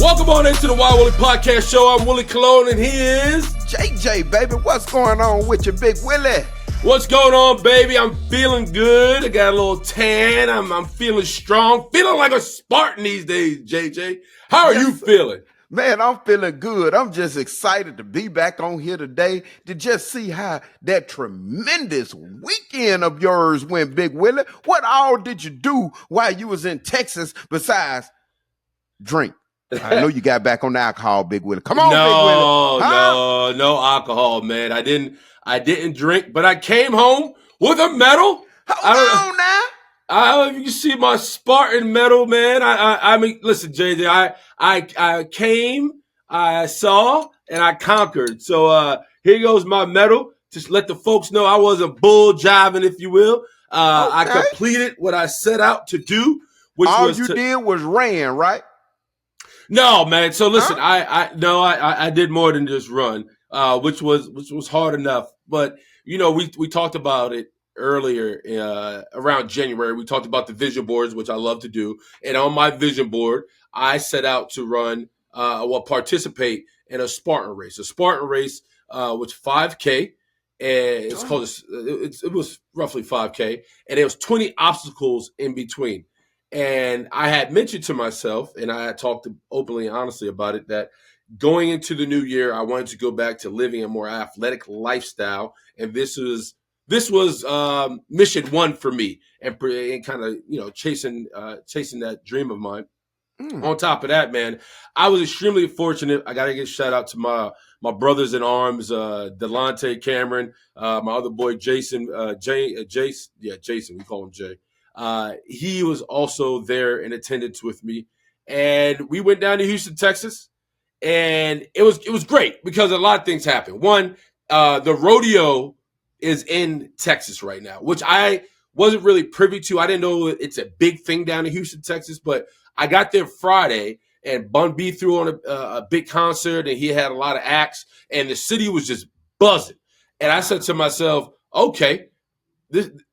Welcome on into the Wild Willie Podcast Show. I'm Willie Cologne, and he is JJ, baby. What's going on with you, Big Willie? What's going on, baby? I'm feeling good. I got a little tan. I'm feeling strong. Feeling like a Spartan these days, JJ. How are you feeling? Man, I'm feeling good. I'm just excited to be back on here today to just see how that tremendous weekend of yours went, Big Willie. What all did you do while you was in Texas besides drink? I know you got back on the alcohol, Big Willie. Come on, Big Willie. Huh? No alcohol, man. I didn't drink, but I came home with a medal. Hold on now. I don't know if you can see my Spartan medal, man. I mean, listen, JJ, I came, I saw, and I conquered. So here goes my medal. Just let the folks know I wasn't bull jiving, if you will. Okay. I completed what I set out to do. Which all you did was ran, right? No, man. So listen, I did more than just run, which was hard enough. But you know, we talked about it earlier around January. We talked about the vision boards, which I love to do. And on my vision board, I set out to run, participate in a Spartan race. A Spartan race, which 5K, and it's called. It was roughly 5K, and there was 20 obstacles in between. And I had mentioned to myself, and I had talked openly and honestly about it, that going into the new year, I wanted to go back to living a more athletic lifestyle. And this was mission one for me, and kind of, you know, chasing that dream of mine. On top of that, man, I was extremely fortunate. I got to give a shout out to my brothers in arms, Delonte Cameron, my other boy Jason, Jason, we call him Jay. He was also there in attendance with me, and we went down to Houston, Texas, and it was great because a lot of things happened. One, the rodeo is in Texas right now, which I wasn't really privy to. I didn't know it's a big thing down in Houston, Texas, but I got there Friday, and Bun B threw on a big concert, and he had a lot of acts, and the city was just buzzing. And I said to myself, okay,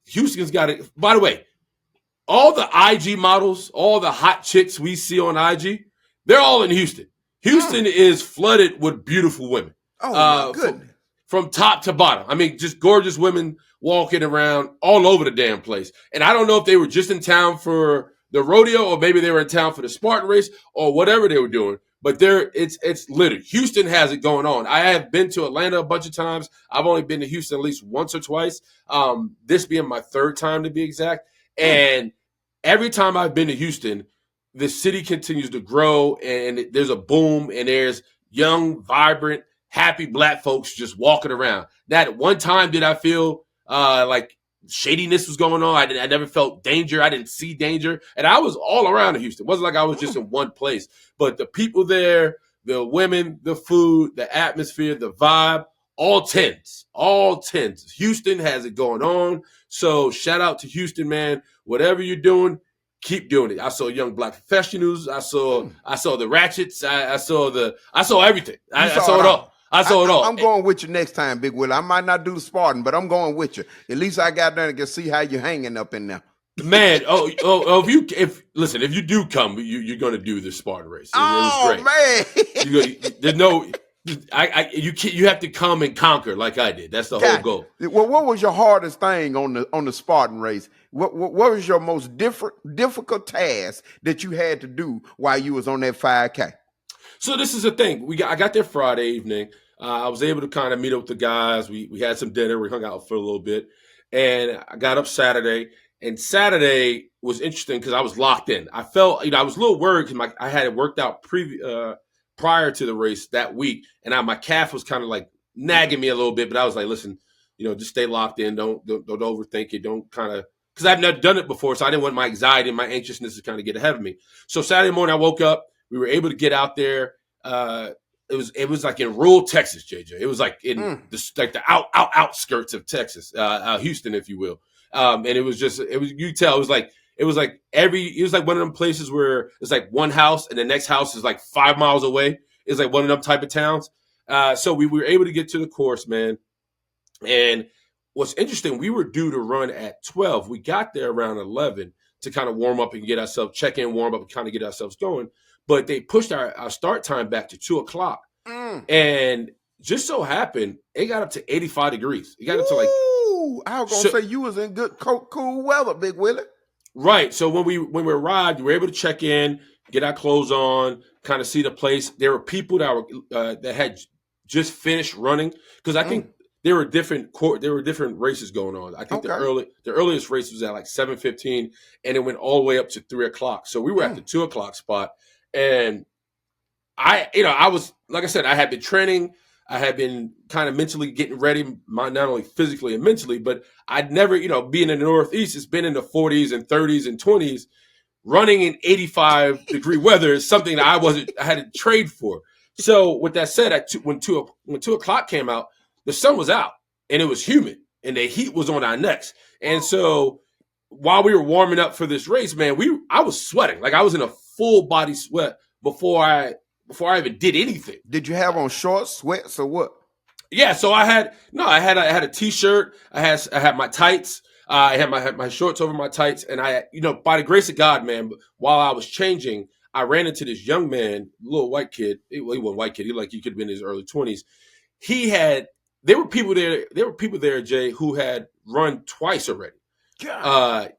Houston's got it. By the way, all the IG models, all the hot chicks we see on IG, they're all in Houston. Houston is flooded with beautiful women. Oh, my goodness. From top to bottom. I mean, just gorgeous women walking around all over the damn place. And I don't know if they were just in town for the rodeo, or maybe they were in town for the Spartan race, or whatever they were doing. But it's littered. Houston has it going on. I have been to Atlanta a bunch of times. I've only been to Houston at least once or twice. This being my third time, to be exact. And every time I've been to Houston, the city continues to grow, and there's a boom, and there's young, vibrant, happy Black folks just walking around. Not at one time did I feel like shadiness was going on. I never felt danger. I didn't see danger. And I was all around in Houston. It wasn't like I was just in one place. But the people there, the women, the food, the atmosphere, the vibe, all tens. Houston has it going on. So shout out to Houston, man. Whatever you're doing, keep doing it. I saw young Black professionals. I saw the ratchets. I saw everything. I saw it all. I saw it all. I'm going with you next time, Big Willie. I might not do the Spartan, but I'm going with you. At least I got there and can see how you're hanging up in there. Man, if you do come, you're going to do the Spartan race. It was great. Man, there's no. You have to come and conquer like I did. That's the whole goal. Well, what was your hardest thing on the Spartan race? What was your most difficult task that you had to do while you was on that 5K? So this is the thing. I got there Friday evening. I was able to kind of meet up with the guys. We had some dinner. We hung out for a little bit, and I got up Saturday. And Saturday was interesting because I was locked in. I felt, I was a little worried because I had it worked out prior to the race that week, and my calf was kind of like nagging me a little bit. But I was like, listen, just stay locked in. Don't overthink it. Don't kind of, because I've never done it before, so I didn't want my anxiety and my anxiousness to kind of get ahead of me. So Saturday morning, I woke up. We were able to get out there. It was like in rural Texas, JJ. It was like in the outskirts of Texas, Houston, if you will. And it was you tell it was like one of them places where it's like one house and the next house is like 5 miles away. It's like one of them type of towns. So we were able to get to the course, man. And what's interesting, we were due to run at 12. We got there around 11 to kind of warm up and get ourselves check in, warm up, and kind of get ourselves going. but they pushed our start time back to 2:00. Mm. And just so happened, it got up to 85 degrees. It got up to Ooh, I was gonna so, say you was in good cool weather, Big Willie. right. So when we arrived, we were able to check in, get our clothes on, kind of see the place. There were people that had just finished running because I think there were different races going on. I think Okay. the earliest race was at like 7:15, and it went all the way up to 3:00. So we were at the 2:00 spot, and I was, like I said, I had been training. I had been kind of mentally getting ready, not only physically and mentally, but I'd never, being in the Northeast, it's been in the 40s and 30s and 20s. Running in 85-degree weather is something that I had to trade for. So with that said, when 2:00 came out, the sun was out and it was humid and the heat was on our necks. And so while we were warming up for this race, man, I was sweating. Like I was in a full body sweat before I even did anything. Did you have on shorts, sweats, or what? Yeah, so I had a t-shirt. I had my tights. I had my shorts over my tights, and by the grace of God, man. While I was changing, I ran into this young man, little white kid. He wasn't a white kid. He could have been in his early 20s. There were people there. There were people there, Jay, who had run twice already.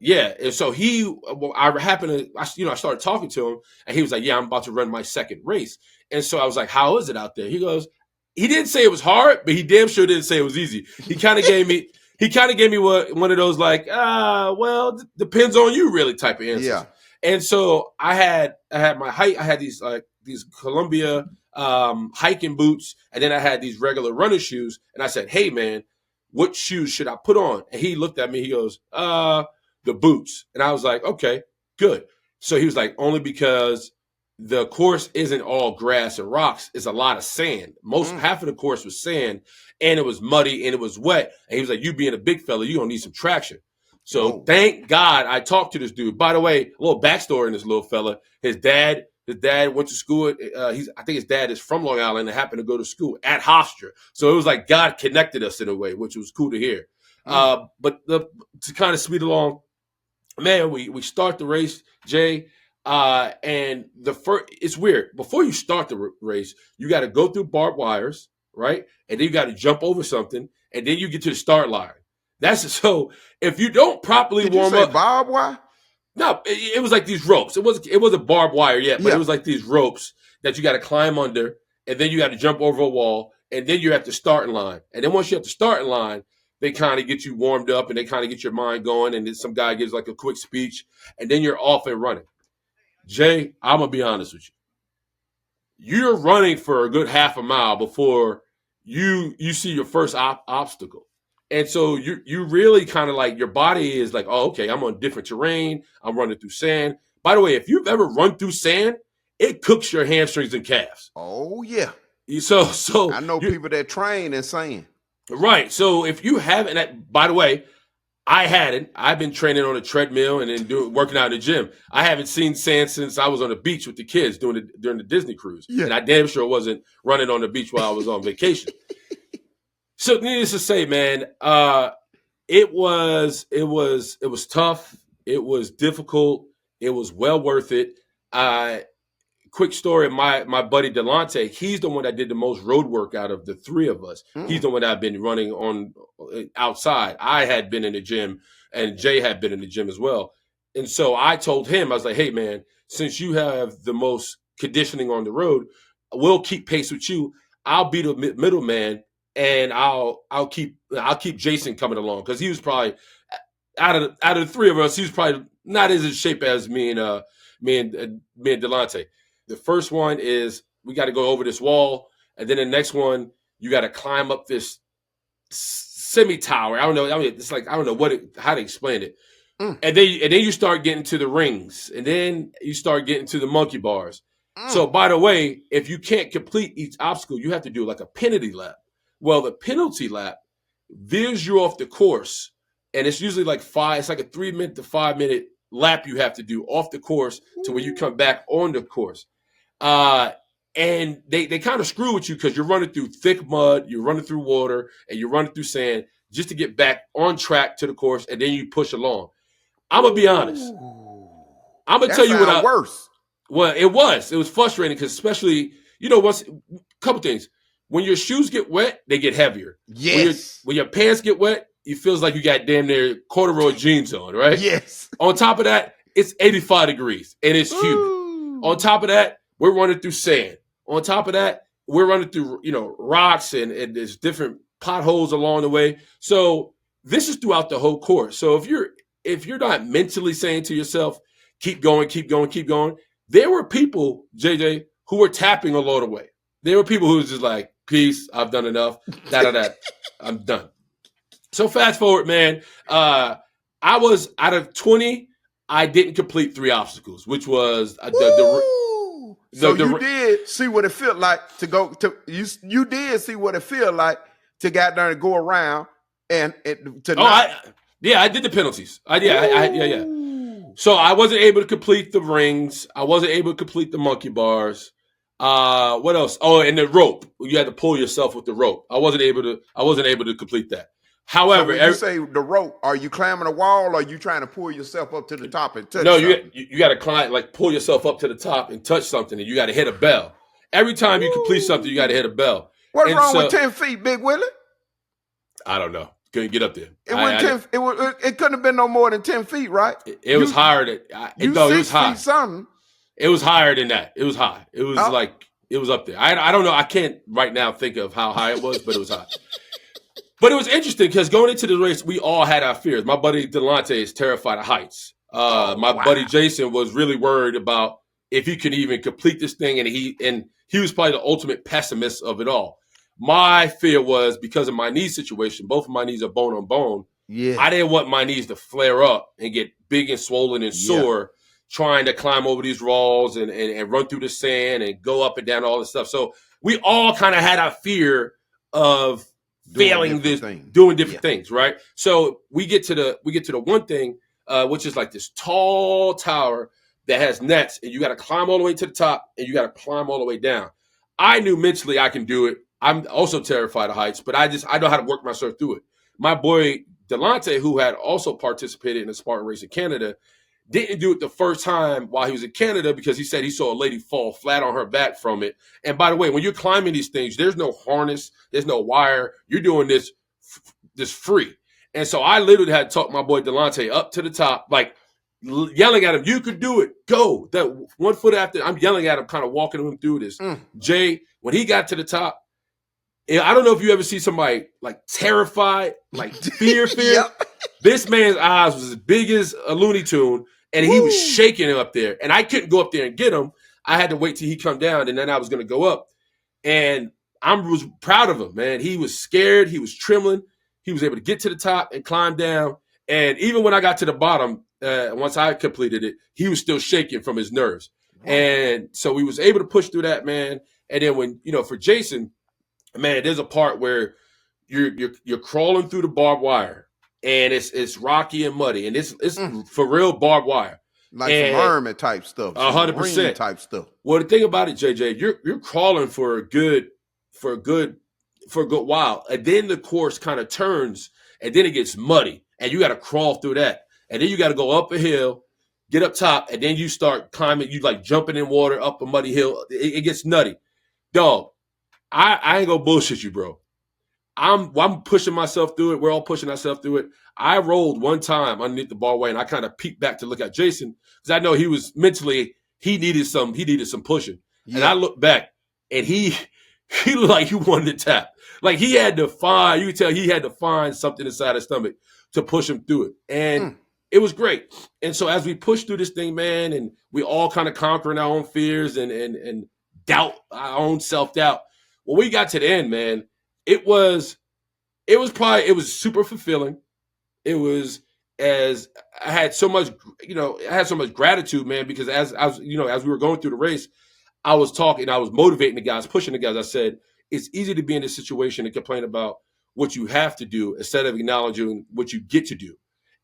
Yeah, and so I started talking to him, and he was like, "Yeah, I'm about to run my second race." And so I was like, "How is it out there?" He goes, he didn't say it was hard, but he damn sure didn't say it was easy. He kind of gave me one of those like, well, depends on you, really type of answers. Yeah. And so I had my height. I had these Columbia hiking boots, and then I had these regular running shoes. And I said, "Hey, man, what shoes should I put on?" And he looked at me. He goes, the boots. And I was like, okay, good. So he was like, only because the course isn't all grass and rocks. It's a lot of sand. Half of the course was sand, and it was muddy and it was wet. And he was like, you being a big fella, you're going to need some traction. So thank God I talked to this dude. By the way, a little backstory in this little fella. His dad went to school. I think his dad is from Long Island and happened to go to school at Hofstra. So it was like God connected us in a way, which was cool to hear. But to kind of speed along, man, we start the race, Jay. And it's weird. Before you start the race, you got to go through barbed wires, right? And then you got to jump over something, and then you get to the start line. So if you don't properly warm up, barbed wire? No, it was like these ropes. It wasn't barbed wire yet, but it was like these ropes that you got to climb under, and then you got to jump over a wall, and then you're at the starting line. And then once you're at the starting line, they kind of get you warmed up, and they kind of get your mind going, and then some guy gives like a quick speech, and then you're off and running. Jay, I'm gonna be honest with you. You're running for a good half a mile before you see your first obstacle. And so you really kind of like, your body is like, oh, okay, I'm on different terrain. I'm running through sand. By the way, if you've ever run through sand, it cooks your hamstrings and calves. Oh, yeah. So I know people that train in sand. Right. So if you haven't, by the way, I hadn't. I've been training on a treadmill and then working out in the gym. I haven't seen sand since I was on the beach with the kids during the Disney cruise. Yeah. And I damn sure wasn't running on the beach while I was on vacation. So needless to say, man, it was tough. It was difficult. It was well worth it. Quick story, my buddy Delonte, he's the one that did the most road work out of the three of us. He's the one that I've been running on outside. I had been in the gym, and Jay had been in the gym as well. And so I told him, I was like, hey, man, since you have the most conditioning on the road, we'll keep pace with you. I'll be the middleman, and I'll keep Jason coming along, because he was probably out of the three of us, he was probably not as in shape as me and Delonte. The first one is we got to go over this wall, and then the next one you got to climb up this semi tower. I don't know. I mean, it's like I don't know how to explain it. And then you start getting to the rings, and then you start getting to the monkey bars. So by the way, if you can't complete each obstacle, you have to do like a penalty lap. Well, the penalty lap veers you off the course, and it's usually like it's like a 3 minute to 5 minute lap you have to do off the course to when you come back on the course. And they kind of screw with you because you're running through thick mud, you're running through water, and you're running through sand just to get back on track to the course, and then you push along. I'm gonna be honest. I'm gonna tell you worse. Well, it was frustrating because especially, once a couple things. When your shoes get wet, they get heavier. Yes. When your pants get wet, it feels like you got damn near corduroy jeans on, right? Yes. On top of that, it's 85 degrees and it's humid. Ooh. On top of that, we're running through sand. On top of that, we're running through, rocks and there's different potholes along the way. So this is throughout the whole course. So if you're not mentally saying to yourself, keep going, keep going, keep going, there were people, JJ, who were tapping along the way. There were people who was just like, peace, I've done enough, I'm done. So fast forward, man. I was out of 20, I didn't complete 3 obstacles, which was so you did see what it felt like to go to you did see what it felt like to get there and go around and to I did the penalties. Yeah. So I wasn't able to complete the rings. I wasn't able to complete the monkey bars. What else? Oh, and the rope. You had to pull yourself with the rope. I wasn't able to complete that. However, so when you say the rope, are you climbing a wall or are you trying to pull yourself up to the top and touch something? You got to climb, like pull yourself up to the top and touch something, and you got to hit a bell. Every time you complete something, you got to hit a bell. What's wrong with 10 feet, Big Willie? I don't know. Couldn't get up there. It couldn't have been no more than 10 feet, right? It was higher than it was high. Something. It was higher than that. It was high. It was it was up there. I don't know. I can't right now think of how high it was, but it was high. But it was interesting because going into the race, we all had our fears. My buddy Delonte is terrified of heights. My buddy Jason was really worried about if he could even complete this thing, and he was probably the ultimate pessimist of it all. My fear was because of my knee situation. Both of my knees are bone on bone. Yeah, I didn't want my knees to flare up and get big and swollen and sore trying to climb over these walls and run through the sand and go up and down all this stuff. So we all kind of had our fear of doing different things, right? So we get to the one thing, which is like this tall tower that has nets, and you got to climb all the way to the top, and you got to climb all the way down. I knew mentally I can do it. I'm also terrified of heights, but I know how to work myself through it. My boy Delonte, who had also participated in the Spartan Race in Canada, didn't do it the first time while he was in Canada because he said he saw a lady fall flat on her back from it. And by the way, when you're climbing these things, there's no harness, there's no wire. You're doing this free. And so I literally had to talk my boy Delonte up to the top, like yelling at him, "You could do it. Go." That 1 foot after, I'm yelling at him, kind of walking him through this. Jay, when he got to the top, I don't know if you ever see somebody like terrified, like fear. Yep. This man's eyes was as big as a Looney Tune, and he was shaking him up there. And I couldn't go up there and get him. I had to wait till he come down, and then I was going to go up. And I was proud of him, man. He was scared. He was trembling. He was able to get to the top and climb down. And even when I got to the bottom, once I completed it, he was still shaking from his nerves. Wow. And so we was able to push through that, man. And then when, for Jason, man, there's a part where you're crawling through the barbed wire, and it's rocky and muddy, and it's for real barbed wire, like some hermit type stuff, 100% type stuff. Well, the thing about it, JJ, you're crawling for a good while, and then the course kind of turns, and then it gets muddy, and you got to crawl through that, and then you got to go up a hill, get up top, and then you start climbing. You like jumping in water up a muddy hill. It gets nutty, dog. I ain't gonna bullshit you, bro. I'm pushing myself through it. We're all pushing ourselves through it. I rolled one time underneath the barbed wire, and I kind of peeked back to look at Jason because I know he was mentally he needed some pushing. Yeah. And I looked back, and he looked like he wanted to tap. Like he had to find. You could tell he had to find something inside his stomach to push him through it, and it was great. And so as we pushed through this thing, man, and we all kind of conquering our own fears and doubt, our own self-doubt. When we got to the end, man, it was super fulfilling. It was I had so much gratitude, man, because as we were going through the race, I was motivating the guys, pushing the guys. I said, it's easy to be in this situation and complain about what you have to do instead of acknowledging what you get to do.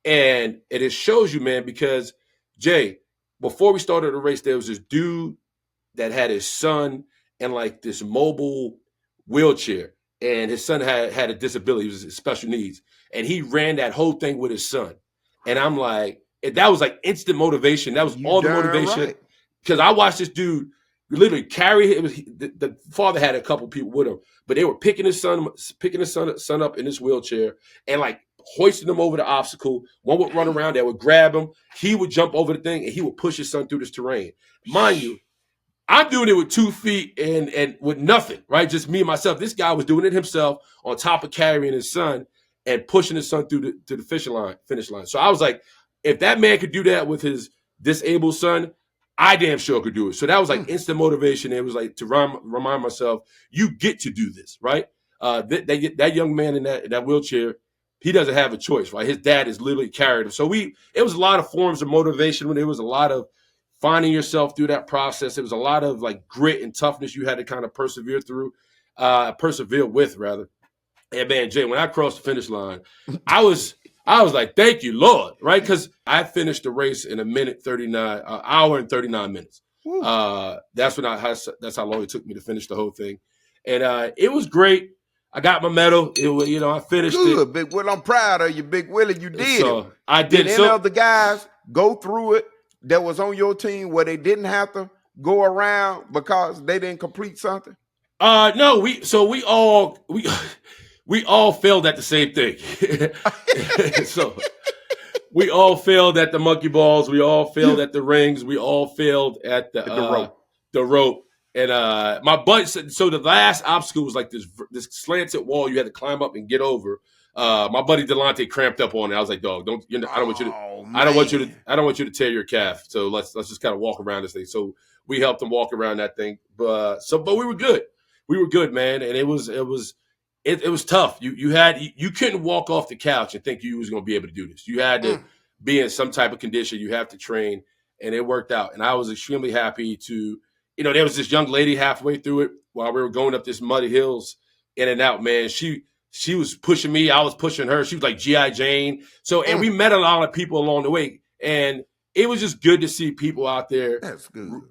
And it shows you, man, because Jay, before we started the race, there was this dude that had his son in like this mobile wheelchair, and his son had a disability, he was special needs, and he ran that whole thing with his son. And I'm like, that was like instant motivation. That was all the motivation. Right. because I watched this dude literally carry it. The father had a couple people with him, but they were picking his son up in this wheelchair and like hoisting him over the obstacle. One would run around, they would grab him. He would jump over the thing and he would push his son through this terrain. Mind you, I'm doing it with 2 feet and with nothing, right? Just me and myself. This guy was doing it himself on top of carrying his son and pushing his son through to the finish line. So I was like, if that man could do that with his disabled son, I damn sure could do it. So that was like instant motivation. It was like to remind myself, you get to do this, right? That young man in that wheelchair, he doesn't have a choice, right? His dad is literally carried him. So it was a lot of forms of motivation. When there was a lot of finding yourself through that process. It was a lot of like grit and toughness you had to kind of persevere with rather. And man, Jay, when I crossed the finish line, I was like, thank you, Lord, right? Because I finished the race in hour and 39 minutes. That's how long it took me to finish the whole thing. And it was great. I got my medal. I finished Good, it. Big Willie. I'm proud of you, Big Willie. You did it. I did. Did any of the guys go through it that was on your team where they didn't have to go around because they didn't complete something? No, we all failed at the same thing. So we all failed at the monkey balls, we all failed at the rings, we all failed at the rope. And my buddy said, so the last obstacle was like this slanted wall you had to climb up and get over. My buddy Delonte cramped up on it. I was like, dog, I don't want you to tear your calf. So let's just kind of walk around this thing. So we helped him walk around that thing. But we were good. We were good, man. And it was tough. You couldn't walk off the couch and think you was going to be able to do this. You had to be in some type of condition. You have to train, and it worked out. And I was extremely happy to, there was this young lady halfway through it while we were going up this muddy hills in and out, man. She was pushing me. I was pushing her. She was like G.I. Jane. So, and we met a lot of people along the way. And it was just good to see people out there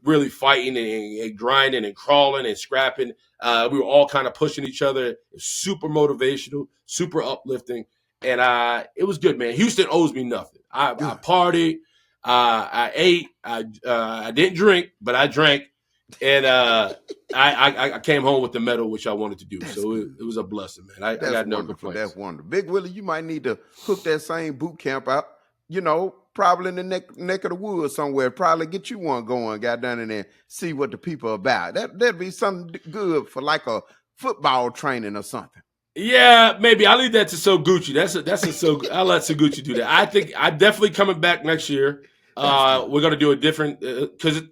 really fighting and grinding and crawling and scrapping. We were all kind of pushing each other. Super motivational, super uplifting. And it was good, man. Houston owes me nothing. I partied. I ate. I didn't drink, but I drank. And I came home with the medal, which I wanted to do. It was a blessing, man. I got no complaints. That's wonderful. Big Willie, you might need to hook that same boot camp out, probably in the neck of the woods somewhere. Probably get you one going, got down in there, see what the people are about. That'd be something good for like a football training or something. Yeah, maybe. I'll leave that to So Gucci. I'll let So Gucci do that. I think I'm definitely coming back next year. We're going to do a different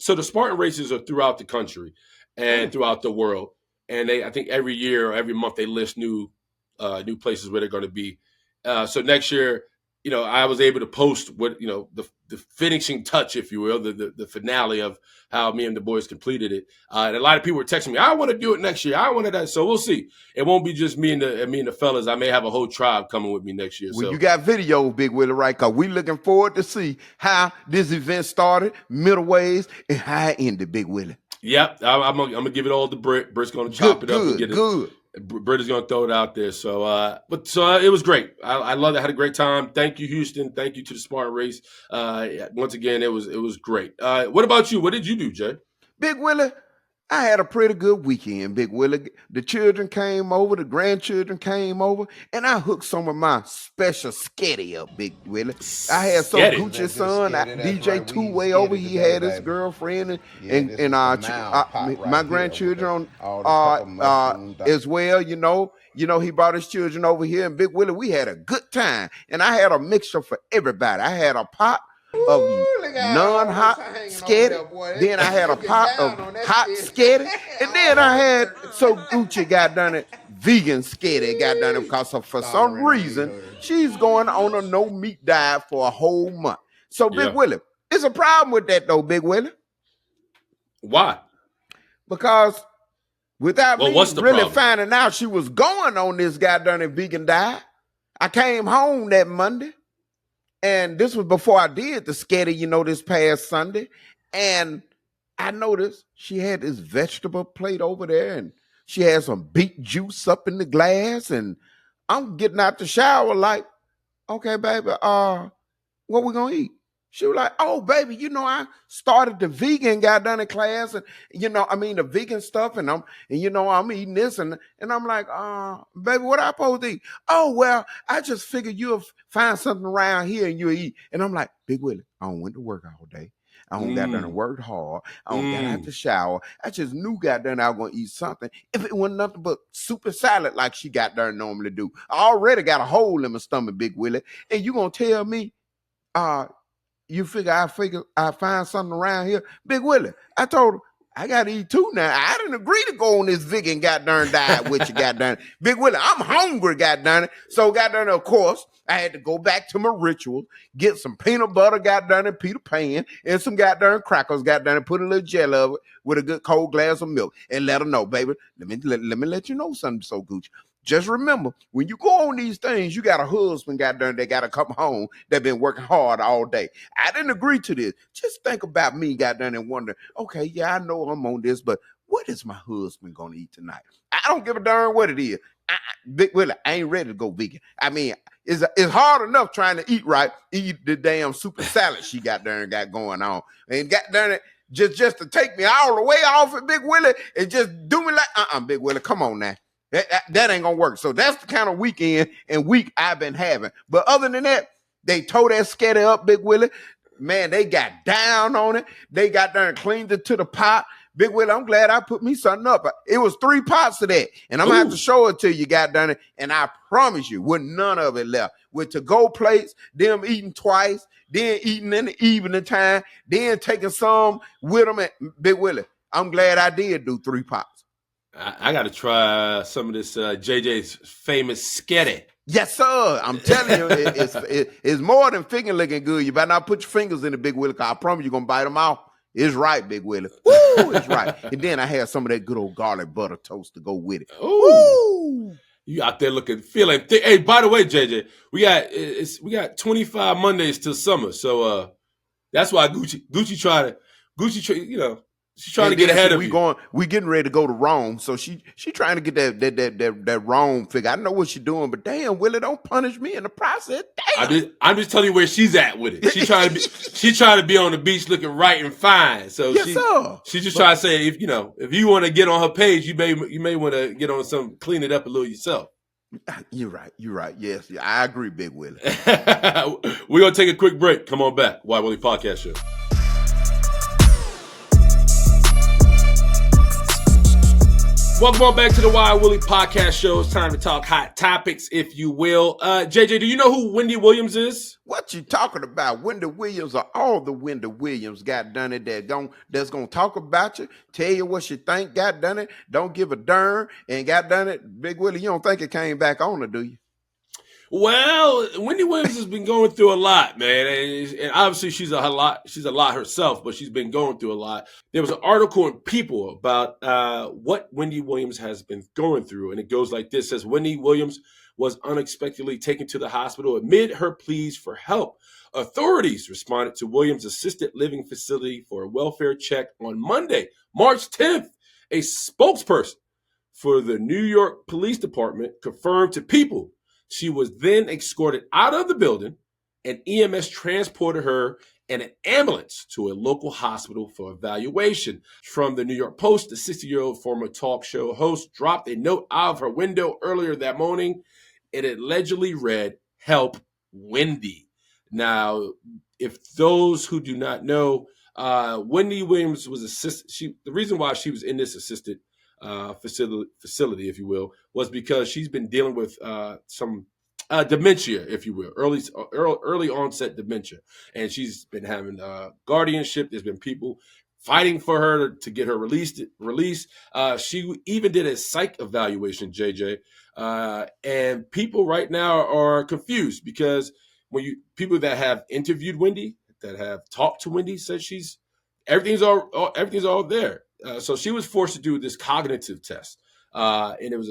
so the Spartan races are throughout the country and throughout the world, and I think every year or every month they list new places where they're going to be. So next year, I was able to post what the finishing touch, if you will, the finale of how me and the boys completed it. And a lot of people were texting me, I want to do it next year. I want to. So we'll see. It won't be just me and the fellas. I may have a whole tribe coming with me next year. Well, you got video, Big Willie, right? Because we looking forward to see how this event started, middleways, and how it ended, Big Willie. Yep, I'm gonna give it all to Britt. Britt's gonna chop it up and get it. Britt is gonna throw it out there. So, it was great. I loved it. I had a great time. Thank you, Houston. Thank you to the Spartan Race. Once again, it was great. What about you? What did you do, Jay? Big Willie, I had a pretty good weekend, Big Willie. The children came over, the grandchildren came over, and I hooked some of my special sketty up, Big Willie. I had some Gucci's son, DJ Two-Way over. He had his girlfriend and my grandchildren as well. He brought his children over here, and Big Willie, we had a good time. And I had a mixture for everybody. I had a pot of non-hot sketty. Then I had a pot of hot sketty. And then I had So Gucci got done it vegan sketty, got done it because for some reason she's going on a no meat diet for a whole month. So Big Willie, there's a problem with that though, Big Willie. Why? Because without me really problem? Finding out she was going on this goddamn vegan diet, I came home that Monday. And this was before I did the sketty, this past Sunday. And I noticed she had this vegetable plate over there, and she had some beet juice up in the glass. And I'm getting out the shower like, okay, baby, what we gonna eat? She was like, "Oh, baby, I started the vegan, got done in class, and the vegan stuff, and I'm eating this, and I'm like, baby, what I supposed to eat? Oh, well, I just figured you'll find something around here and you'll eat." And I'm like, "Big Willie, I don't went to work all day. I don't got done and worked hard. I don't got out the shower. I just knew got done I was gonna eat something. If it wasn't nothing but soup and salad like she got done normally do, I already got a hole in my stomach, Big Willie, and you gonna tell me, you figure I find something around here, Big Willie?" I told her, "I gotta eat too now. I didn't agree to go on this vegan goddamn diet with you, goddamn Big Willie. I'm hungry, goddamn it." So goddamn, of course, I had to go back to my ritual, get some peanut butter, goddamn it, Peter Pan, and some goddamn crackers, goddamn it, put a little jelly of it with a good cold glass of milk, and let her know, baby. Let me let you know something, so Gucci. Just remember, when you go on these things, you got a husband, goddamn, that got to come home that been working hard all day. I didn't agree to this. Just think about me, goddamn, and wonder, okay, yeah, I know I'm on this, but what is my husband going to eat tonight? I don't give a darn what it is. Big Willie, I ain't ready to go vegan. I mean, it's hard enough trying to eat right, eat the damn super salad she got going on. And goddamn it, just to take me all the way off of Big Willie and just do me like, Big Willie, come on now. That ain't gonna work. So that's the kind of weekend and week I've been having. But other than that, they tore that scatter up, Big Willie. Man, they got down on it. They got there and cleaned it to the pot. Big Willie, I'm glad I put me something up. It was 3 pots of that. And I'm gonna have to show it to you, goddamn it. And I promise you, with none of it left. With to-go plates, them eating twice, then eating in the evening time, then taking some with them. Big Willie, I'm glad I did do 3 pots. I got to try some of this JJ's famous sketty. Yes, sir. I'm telling you, it's more than finger licking good. You better not put your fingers in the Big Willie, because I promise you're going to bite them off. It's right, Big Willie. Woo, it's right. And then I had some of that good old garlic butter toast to go with it. Ooh. Woo! You out there feeling thick. Hey, by the way, JJ, we got 25 Mondays till summer, so that's why Gucci try, she's trying to get ahead of you. We getting ready to go to Rome, so she trying to get that Rome figure. I know what she's doing, but damn, Willie, don't punish me in the process. Damn. I'm just telling you where she's at with it. She's trying to be on the beach looking right and fine. So she's just trying to say, if you want to get on her page, you may want to get on some, clean it up a little yourself. You're right. Yes, I agree, Big Willie. We're gonna take a quick break. Come on back. Why Willie Podcast Show. Welcome on back to the Why Willie Podcast Show. It's time to talk hot topics, if you will. JJ, do you know who Wendy Williams is? What you talking about? Wendy Williams, or all the Wendy Williams got done it that's gonna talk about you, tell you what you think, got done it, don't give a darn, and got done it. Big Willie, you don't think it came back on her, do you? Well, Wendy Williams has been going through a lot, man, and obviously she's a lot herself, but she's been going through a lot. There was an article in People about what Wendy Williams has been going through, and it goes like this: says Wendy Williams was unexpectedly taken to the hospital amid her pleas for help. Authorities responded to Williams' assisted living facility for a welfare check on Monday, March 10th. A spokesperson for the New York Police Department confirmed to People she was then escorted out of the building, and EMS transported her in an ambulance to a local hospital for evaluation. From the New York Post, the 60-year-old former talk show host dropped a note out of her window earlier that morning. It allegedly read, "Help Wendy." Now, if those who do not know, Wendy Williams was the reason why she was in this assisted facility, if you will, was because she's been dealing with some dementia, if you will, early onset dementia, and she's been having guardianship. There's been people fighting for her to get her released. She even did a psych evaluation, JJ, and people right now are confused because people that have interviewed Wendy, that have talked to Wendy, said everything's all there. So she was forced to do this cognitive test, and it was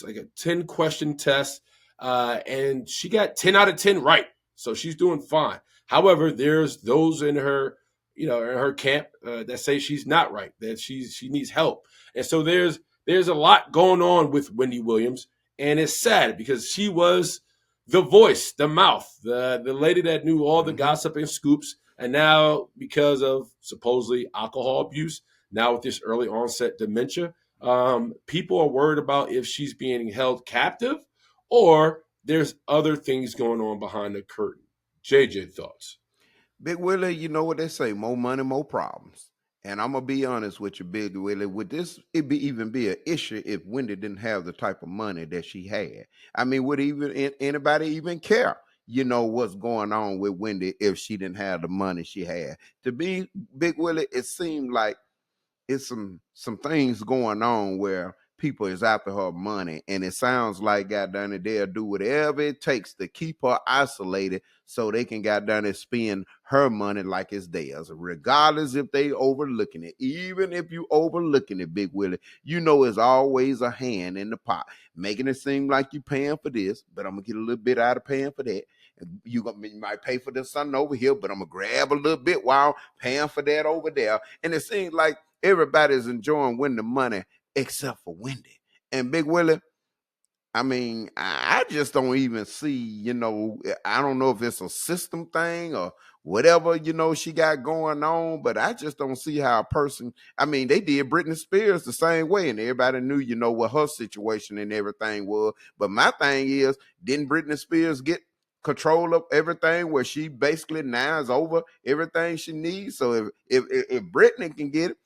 like a 10-question test, and she got 10 out of 10 right. So she's doing fine. However, there's those in her, in her camp that say she's not right, that she needs help, and so there's a lot going on with Wendy Williams, and it's sad because she was the voice, the mouth, the lady that knew all the Mm-hmm. gossip and scoops, and now because of supposedly alcohol abuse, now with this early onset dementia, people are worried about if she's being held captive or there's other things going on behind the curtain. JJ, thoughts? Big Willie, you know what they say, more money, more problems. And I'm gonna be honest with you, Big Willie. Would this even be an issue if Wendy didn't have the type of money that she had? I mean, would anybody even care? You know what's going on with Wendy if she didn't have the money she had? To be Big Willie, it seemed like it's some things going on where people is after her money, and it sounds like goddamn it, they'll do whatever it takes to keep her isolated so they can goddamn it spend her money like it's theirs, regardless if they overlooking it. Even if you overlooking it, Big Willie, you know it's always a hand in the pot, making it seem like you paying for this, but I'm gonna get a little bit out of paying for that. You might pay for this something over here, but I'm gonna grab a little bit while paying for that over there. And it seems like everybody's enjoying winning the money except for Wendy. And Big Willie, I mean, I just don't even see, I don't know if it's a system thing or whatever, she got going on, but I just don't see how a person, I mean, they did Britney Spears the same way, and everybody knew, what her situation and everything was. But my thing is, didn't Britney Spears get control of everything where she basically now is over everything she needs? So if Britney can get it,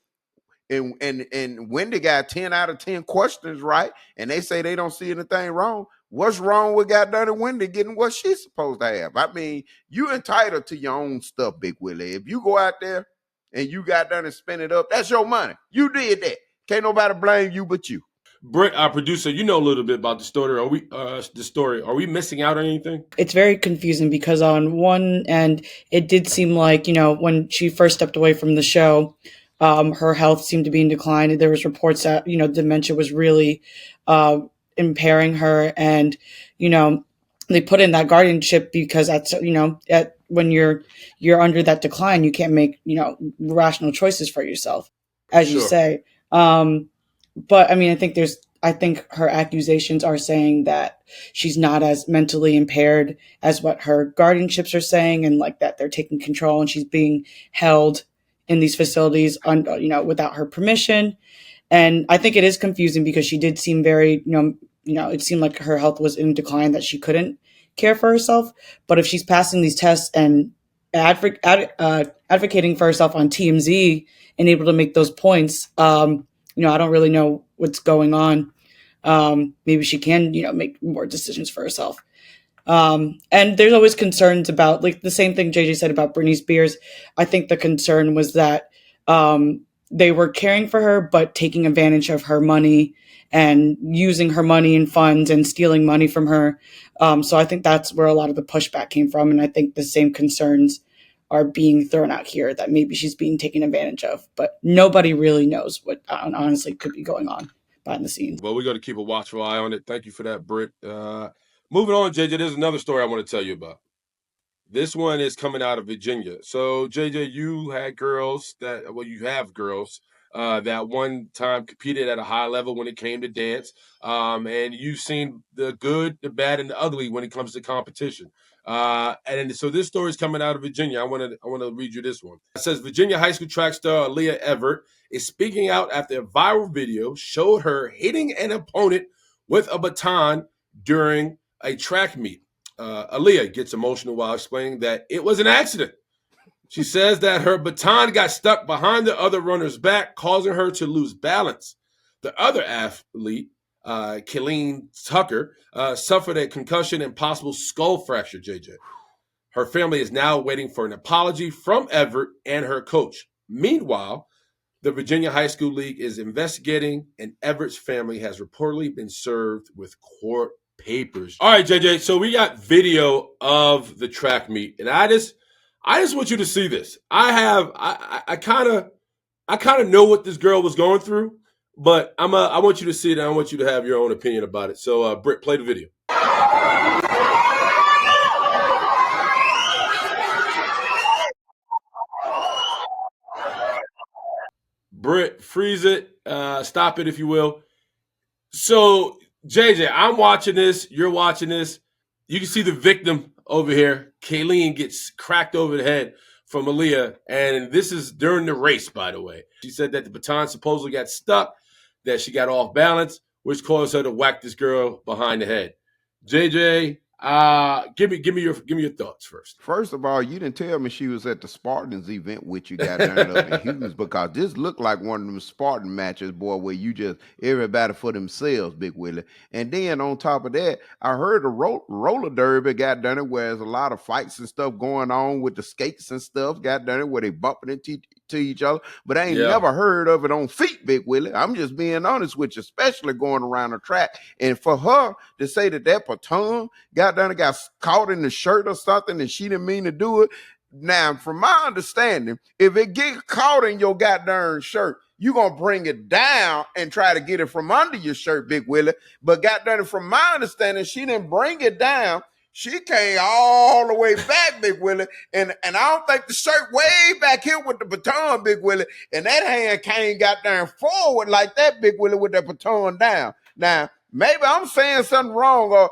and Wendy got 10 out of 10 questions right, and they say they don't see anything wrong. What's wrong with goddamn Wendy getting what she's supposed to have? I mean, you entitled to your own stuff, Big Willie. If you go out there and you got done and spend it up, that's your money. You did that. Can't nobody blame you but you. Britt, our producer, you know a little bit about the story. Are we missing out on anything? It's very confusing because on one end, it did seem like, when she first stepped away from the show, her health seemed to be in decline. There was reports that, dementia was really impairing her. And, they put in that guardianship because that's, when you're under that decline, you can't make, rational choices for yourself, as you Sure. say. But I mean, I think her accusations are saying that she's not as mentally impaired as what her guardianships are saying, and like that they're taking control and she's being held in these facilities without her permission. And I think it is confusing because she did seem very, it seemed like her health was in decline, that she couldn't care for herself. But if she's passing these tests and advocating for herself on TMZ and able to make those points, I don't really know what's going on. Maybe she can, make more decisions for herself. And there's always concerns about, like, the same thing JJ said about Britney Spears. I think the concern was that they were caring for her, but taking advantage of her money and using her money and funds and stealing money from her. So I think that's where a lot of the pushback came from. And I think the same concerns are being thrown out here, that maybe she's being taken advantage of, but nobody really knows what honestly could be going on behind the scenes. Well, we're going to keep a watchful eye on it. Thank you for that, Britt. Moving on, JJ, there's another story I want to tell you about. This one is coming out of Virginia. So, JJ, you have girls that one time competed at a high level when it came to dance. And you've seen the good, the bad, and the ugly when it comes to competition. And so this story is coming out of Virginia. I want to read you this one. It says Virginia high school track star Aaliyah Everett is speaking out after a viral video showed her hitting an opponent with a baton during a track meet. Aaliyah gets emotional while explaining that it was an accident. She says that her baton got stuck behind the other runner's back, causing her to lose balance. The other athlete, Kayleen Tucker, suffered a concussion and possible skull fracture, JJ. Her family is now waiting for an apology from Everett and her coach. Meanwhile, the Virginia High School League is investigating, and Everett's family has reportedly been served with court papers. All right, JJ, so we got video of the track meet, and I just want you to see this. I kind of know what this girl was going through, but I want you to see it, and I want you to have your own opinion about it. So, Britt, play the video. Britt, freeze it, stop it if you will. So, JJ, I'm watching this, you're watching this. You can see the victim over here. Kayleen gets cracked over the head from Aaliyah, and this is during the race, by the way. She said that the baton supposedly got stuck, that she got off balance, which caused her to whack this girl behind the head. JJ, give me your thoughts first. First of all, you didn't tell me she was at the Spartans event with you got down up in Hughes, because this looked like one of them Spartan matches, boy, where you just everybody for themselves, Big Willie. And then on top of that, I heard the roller derby got done it, where there's a lot of fights and stuff going on with the skates and stuff, got done it where they bumping into to each other, but I ain't never heard of it on feet, Big Willie. I'm just being honest with you, especially going around the track. And for her to say that baton got caught in the shirt or something and she didn't mean to do it. Now, from my understanding, if it get caught in your goddamn shirt, you gonna bring it down and try to get it from under your shirt, Big Willie. But goddamn, from my understanding, she didn't bring it down. She came all the way back, Big Willie, and I don't think the shirt way back here with the baton, Big Willie, and that hand came goddamn forward like that, Big Willie, with that baton down. Now, maybe I'm saying something wrong, or,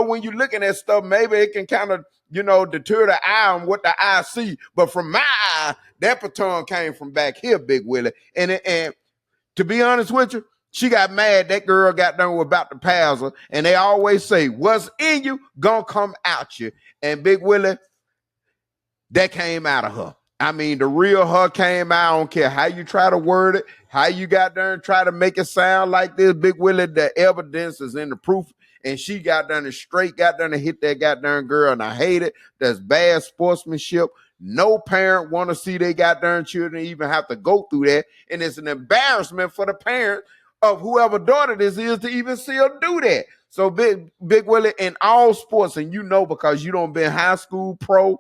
when you're looking at stuff, maybe it can kind of, deter the eye on what the eye see. But from my eye, that baton came from back here, Big Willie. And to be honest with you, she got mad. That girl got done about to pass her. And they always say, what's in you gonna come out you. And Big Willie, that came out of her. I mean, the real her came out. I don't care how you try to word it, how you got there and try to make it sound like this, Big Willie. The evidence is in the proof. And she got done and straight got done to hit that goddamn girl. And I hate it. That's bad sportsmanship. No parent want to see their goddamn children even have to go through that. And it's an embarrassment for the parent of whoever daughter this is to even see her do that. So Big Willie, in all sports, and because you don't been high school pro,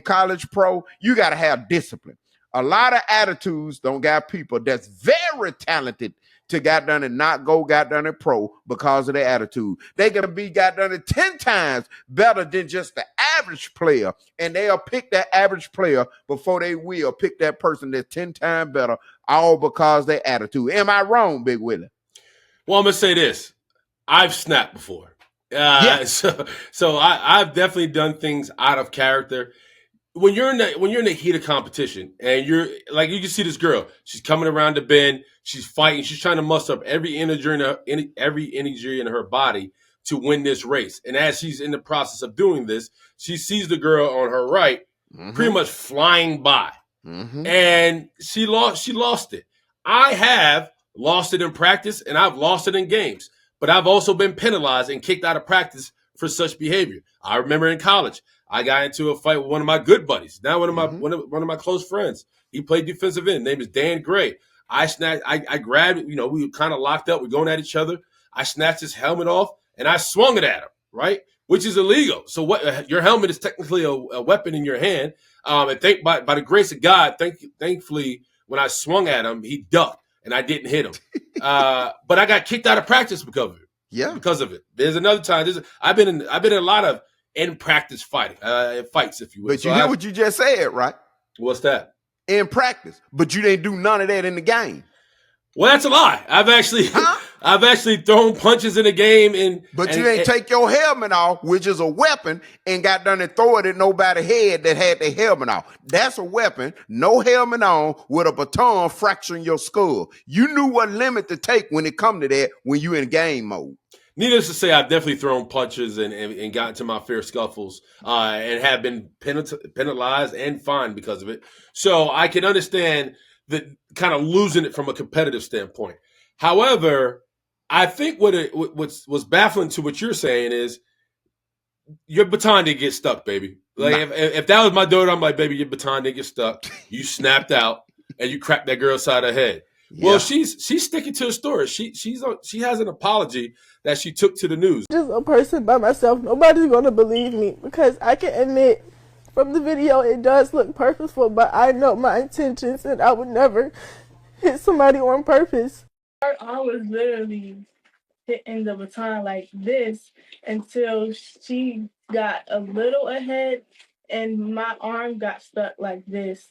college pro, you got to have discipline. A lot of attitudes don't got people that's very talented to got done and not go got done at pro because of their attitude. They gonna be got done 10 times better than just the average player, and they'll pick that average player before they will pick that person that's 10 times better, all because their attitude. Am I wrong, Big Willie? Well, I'm gonna say this: I've snapped before. So I've definitely done things out of character. When you're in the heat of competition, and you're like, you can see this girl, she's coming around the bend, she's fighting, she's trying to muster up every energy in her body to win this race. And as she's in the process of doing this, she sees the girl on her right pretty much flying by, and she lost it. I have lost it in practice, and I've lost it in games, but I've also been penalized and kicked out of practice for such behavior. I remember in college, I got into a fight with one of my good buddies, now one of my close friends. He played defensive end. His name is Dan Gray. I grabbed, we were kind of locked up. We're going at each other. I snatched his helmet off and I swung it at him, right? Which is illegal. So what? Your helmet is technically a weapon in your hand. And by the grace of God, thankfully, when I swung at him, he ducked and I didn't hit him. But I got kicked out of practice because of it. Yeah, because of it. There's another time. I've been in a lot of in practice fights, if you will. But you hear what you just said, right? What's that? In practice, but you didn't do none of that in the game. Well, that's a lie. I've actually thrown punches in the game, but you didn't take your helmet off, which is a weapon, and got done and throw it at nobody's head that had their helmet off. That's a weapon. No helmet on with a baton fracturing your skull. You knew what limit to take when it come to that when you in game mode. Needless to say, I've definitely thrown punches and gotten to my fair scuffles and have been penalized and fined because of it. So I can understand the kind of losing it from a competitive standpoint. However, I think what's baffling to what you're saying is your baton didn't get stuck, baby. Like if that was my daughter, I'm like, baby, your baton didn't get stuck. You snapped out and you cracked that girl's side of the head. Yeah. Well, she's sticking to the story. She has an apology that she took to the news. Just a person by myself. Nobody's gonna believe me because I can admit from the video it does look purposeful, but I know my intentions and I would never hit somebody on purpose. Her arm was literally hitting the baton like this until she got a little ahead and my arm got stuck like this.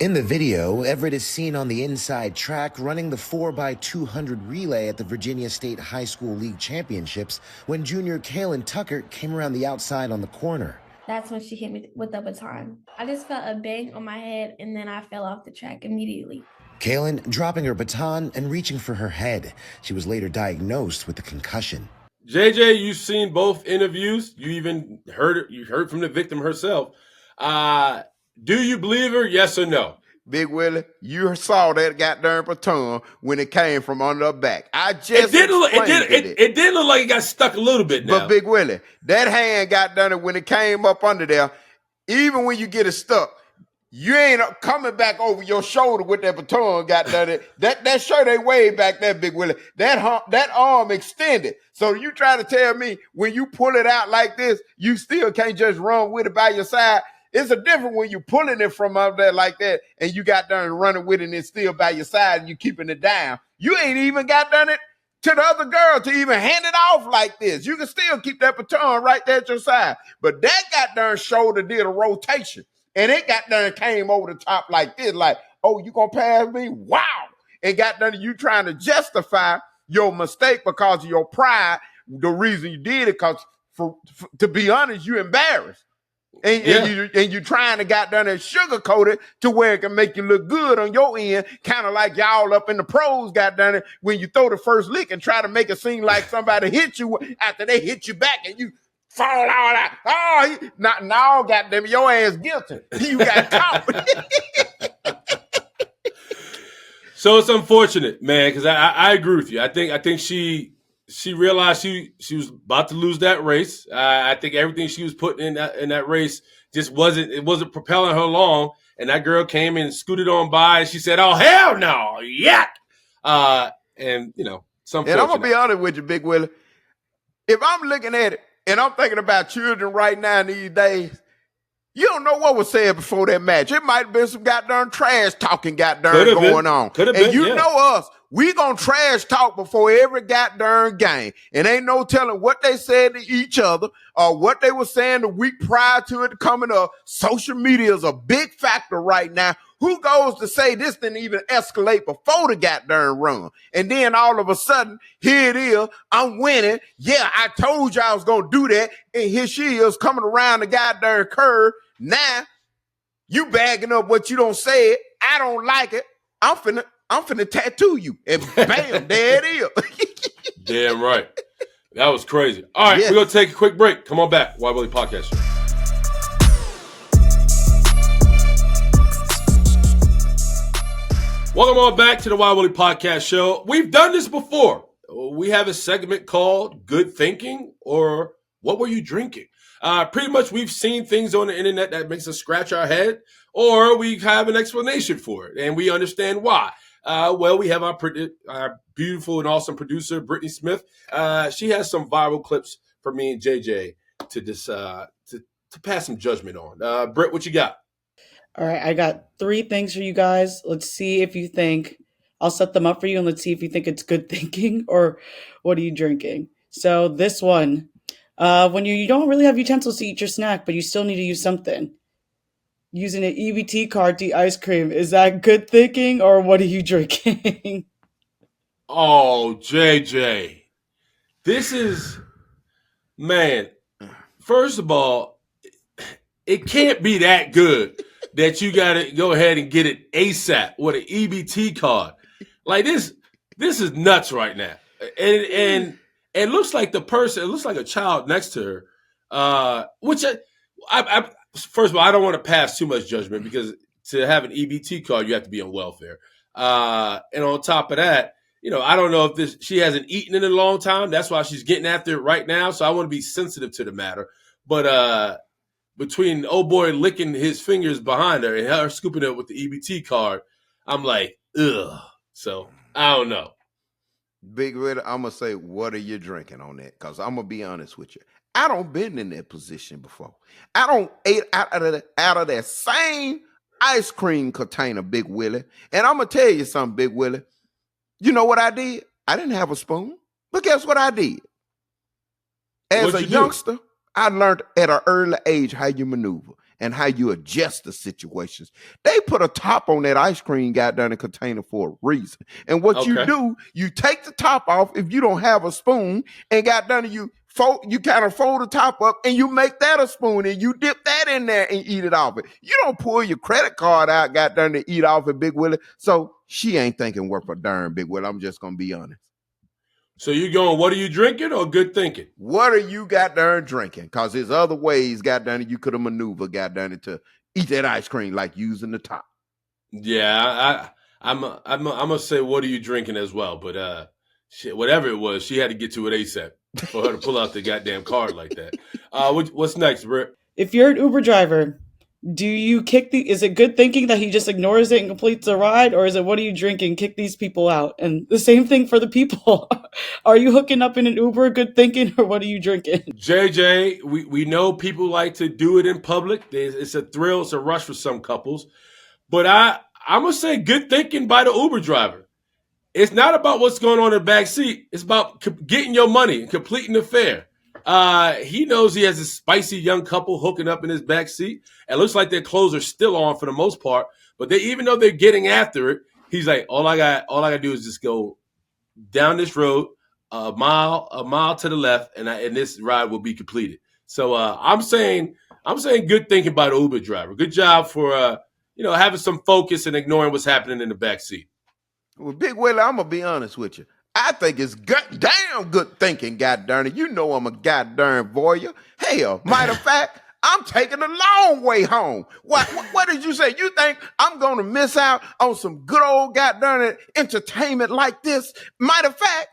In the video, Everett is seen on the inside track running the 4x200 relay at the Virginia State High School League Championships when junior Kaylin Tucker came around the outside on the corner. That's when she hit me with the baton. I just felt a bang on my head, and then I fell off the track immediately. Kaylin dropping her baton and reaching for her head. She was later diagnosed with a concussion. JJ, you've seen both interviews. You even heard it. You heard from the victim herself. Do you believe her? Yes or no? Big Willie, you saw that goddamn baton when it came from under her back. I just it did look like it got stuck a little bit now. But Big Willie, that hand got done it when it came up under there. Even when you get it stuck, you ain't coming back over your shoulder with that baton got done it. That shirt ain't way back there, Big Willie. That arm extended. So you try to tell me when you pull it out like this, you still can't just run with it by your side. It's a different when you pulling it from up there like that and you got done running with it and it's still by your side and you keeping it down. You ain't even got done it to the other girl to even hand it off like this. You can still keep that baton right there at your side. But that got done shoulder did a rotation and it got done came over the top like this, like, oh, you gonna pass me? Wow. And got done you trying to justify your mistake because of your pride. The reason you did it because to be honest, you embarrassed. And you trying to got done and sugarcoat it to where it can make you look good on your end, kind of like y'all up in the pros got done it when you throw the first lick and try to make it seem like somebody hit you after they hit you back and you fall all out. Oh, now goddamn your ass guilty. You got caught. So it's unfortunate, man, because I agree with you. I think she realized she was about to lose that race. I think everything she was putting in that race just wasn't propelling her along. And that girl came and scooted on by and she said, "Oh, hell no, yuck." And I'm gonna be honest with you, Big Willie. If I'm looking at it and I'm thinking about children right now these days, you don't know what was said before that match. It might have been some goddamn trash talking going on. Could have been. You know us. We gonna trash talk before every goddamn game. And ain't no telling what they said to each other or what they were saying the week prior to it coming up. Social media is a big factor right now. Who goes to say this didn't even escalate before the goddamn run? And then all of a sudden, here it is, I'm winning. Yeah, I told you I was gonna do that. And here she is coming around the goddamn curve. Now, you bagging up what you don't say it. I don't like it. I'm finna tattoo you. And bam, there it is. Damn right. That was crazy. All right, We're going to take a quick break. Come on back. Why Willie Podcast Show. Welcome on back to the Why Willie Podcast Show. We've done this before. We have a segment called Good Thinking or What Were You Drinking? Pretty much we've seen things on the internet that makes us scratch our head or we have an explanation for it and we understand why. We have our beautiful and awesome producer, Brittany Smith. She has some viral clips for me and JJ to pass some judgment on. Britt, what you got? All right, I got 3 things for you guys. Let's see if you think I'll set them up for you and let's see if you think it's good thinking or what are you drinking. So this one, when you don't really have utensils to eat your snack, but you still need to use something. Using an EBT card to eat ice cream. Is that good thinking or what are you drinking? Oh, JJ. This is, man, first of all, it can't be that good that you got to go ahead and get it ASAP with an EBT card. Like this is nuts right now. And it looks like it looks like a child next to her, which I first of all, I don't want to pass too much judgment because to have an EBT card, you have to be on welfare. And on top of that, I don't know if she hasn't eaten in a long time. That's why she's getting after it right now. So I want to be sensitive to the matter. But between old boy licking his fingers behind her and her scooping it with the EBT card, I'm like, ugh. So I don't know. Big Red, I'm going to say, what are you drinking on that? Because I'm going to be honest with you. I don't been in that position before. I don't ate out of that same ice cream container, Big Willie. And I'm going to tell you something, Big Willie. You know what I did? I didn't have a spoon. But guess what I did? As a youngster, I learned at an early age how you maneuver. and how you adjust the situations. They put a top on that ice cream goddamn container for a reason. And what you do, you take the top off if you don't have a spoon, and goddamn you kind of fold the top up and you make that a spoon and you dip that in there and eat it off it. You don't pull your credit card out, goddamn, to eat off it, Big Willie. So she ain't thinking worth a darn, Big Willie. I'm just gonna be honest. So you going, what are you drinking or good thinking? What are you goddamn drinking? Because there's other ways, goddamn, you could have maneuvered, goddamn, to eat that ice cream, like using the top. Yeah, I'm gonna say, what are you drinking as well? But shit, whatever it was, she had to get to it ASAP for her to pull out the goddamn card like that. What's next, Britt? If you're an Uber driver, do you is it good thinking that he just ignores it and completes the ride? Or is it, what are you drinking? Kick these people out. And the same thing for the people. Are you hooking up in an Uber good thinking, or what are you drinking? JJ, we know people like to do it in public. It's a thrill, it's a rush for some couples. But I'm going to say good thinking by the Uber driver. It's not about what's going on in the back seat. It's about getting your money and completing the fare. He knows he has a spicy young couple hooking up in his back seat. It looks like their clothes are still on for the most part, but even though they're getting after it, he's like, all I got to do is just go down this road a mile to the left, and this ride will be completed. So I'm saying good thinking by the Uber driver. Good job for having some focus and ignoring what's happening in the back seat. Well, Big Willie, I'm gonna be honest with you. I think it's goddamn good thinking, goddamn it. You know I'm a goddamn voyeur. Hell, matter of fact, I'm taking a long way home. What did you say? You think I'm gonna miss out on some good old goddamn entertainment like this? Matter of fact,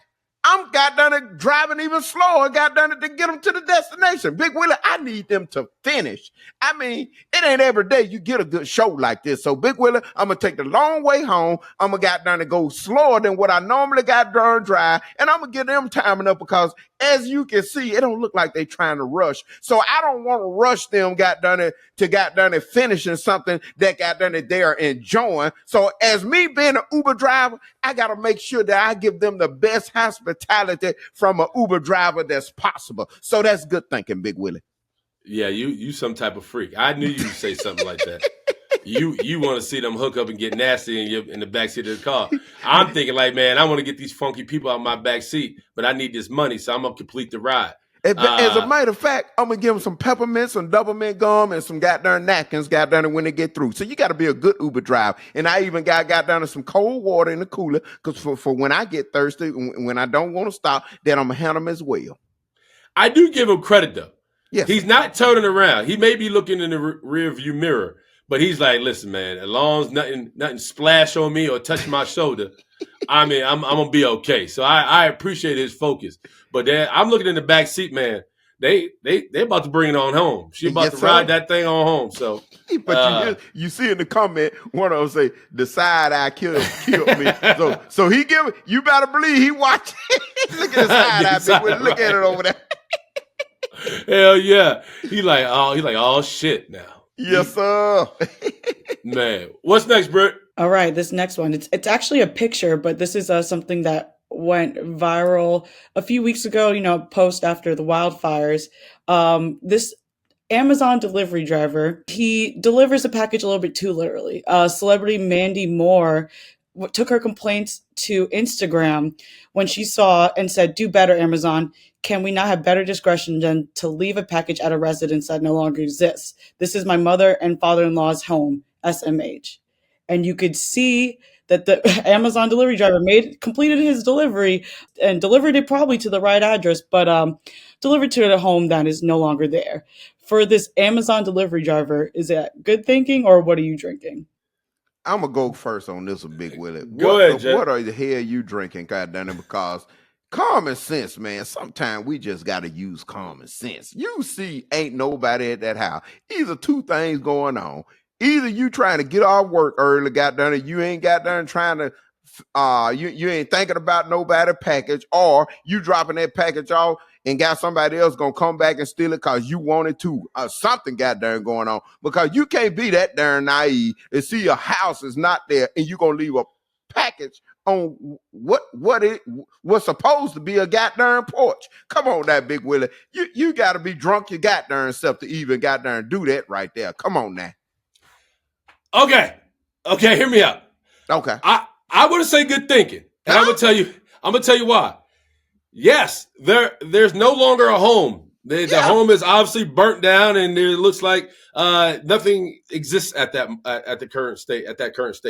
I'm goddamn it driving even slower, goddamn it, to get them to the destination. Big Willie, I need them to finish. I mean, it ain't every day you get a good show like this. So, Big Willie, I'm going to take the long way home. I'm going to goddamn it go slower than what I normally goddamn drive. And I'm going to get them timing up because, as you can see, it don't look like they trying to rush. So, I don't want to rush them goddamn it to goddamn it finishing something that goddamn it they are enjoying. So, as me being an Uber driver, I got to make sure that I give them the best hospitality from an Uber driver that's possible. So that's good thinking, Big Willie. Yeah, you some type of freak. I knew you'd say something like that. You want to see them hook up and get nasty in the backseat of the car. I'm thinking like, man, I want to get these funky people out of my back seat, but I need this money, so I'm going to complete the ride. As a matter of fact, I'm going to give them some peppermint, some double mint gum, and some goddamn napkins goddamn when they get through. So you got to be a good Uber driver. And I even got goddamn some cold water in the cooler because for when I get thirsty, when I don't want to stop, then I'm going to handle them as well. I do give him credit, though. Yes. He's not turning around. He may be looking in the rear view mirror, but he's like, listen, man, as long as nothing splash on me or touch my shoulder, I mean, I'm going to be okay. So I appreciate his focus. But I'm looking in the back seat, man. They about to bring it on home. She about to ride that thing on home. So, but you see in the comment, one of them say, the side eye killed me. So he you better believe he watching. Look at the side eye, Big. Look at it over there. Hell yeah. He like, oh shit now. Yes, sir. Man, what's next, Britt? All right, this next one. It's actually a picture, but this is something that went viral a few weeks ago, post after the wildfires. This Amazon delivery driver, he delivers a package a little bit too literally. Celebrity Mandy Moore took her complaints to Instagram when she saw and said, do better, Amazon. Can we not have better discretion than to leave a package at a residence that no longer exists? This is my mother and father-in-law's home, SMH. And you could see that the Amazon delivery driver completed his delivery and delivered it probably to the right address, but delivered to a home that is no longer there. For this Amazon delivery driver, is that good thinking, or what are you drinking? I'm going to go first on this one, Big Willie. Go ahead, Jay. What are the hell you drinking, goddamn? Because common sense, man. Sometimes we just got to use common sense. You see, ain't nobody at that house. Either two things going on. Either you trying to get off work early, goddamn it, you ain't goddamn trying to, you ain't thinking about nobody package, or you dropping that package off and got somebody else gonna come back and steal it because you wanted to. Something goddamn going on, because you can't be that darn naive and see your house is not there and you gonna leave a package on what it was supposed to be a goddamn porch. Come on, that Big Willie. You got to be drunk your goddamn self to even goddamn do that right there. Come on now. Okay, hear me out. Okay. I would say good thinking, and I'm gonna tell you why. Yes, there's no longer a home. The home is obviously burnt down, and it looks like nothing exists at the current state.